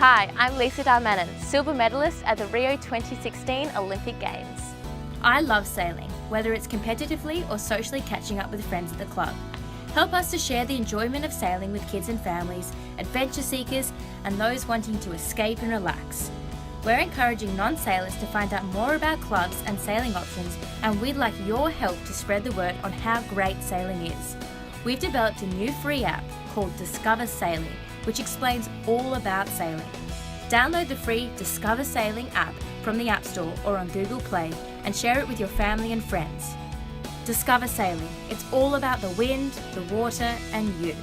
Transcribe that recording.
Hi, I'm Lisa Darmanin, silver medalist at the Rio 2016 Olympic Games. I love sailing, whether it's competitively or socially catching up with friends at the club. Help us to share the enjoyment of sailing with kids and families, adventure seekers, and those wanting to escape and relax. We're encouraging non-sailors to find out more about clubs and sailing options, and we'd like your help to spread the word on how great sailing is. We've developed a new free app called Discover Sailing, which explains all about sailing. Download the free Discover Sailing app from the App Store or on Google Play and share it with your family and friends. Discover Sailing. It's all about the wind, the water, and you.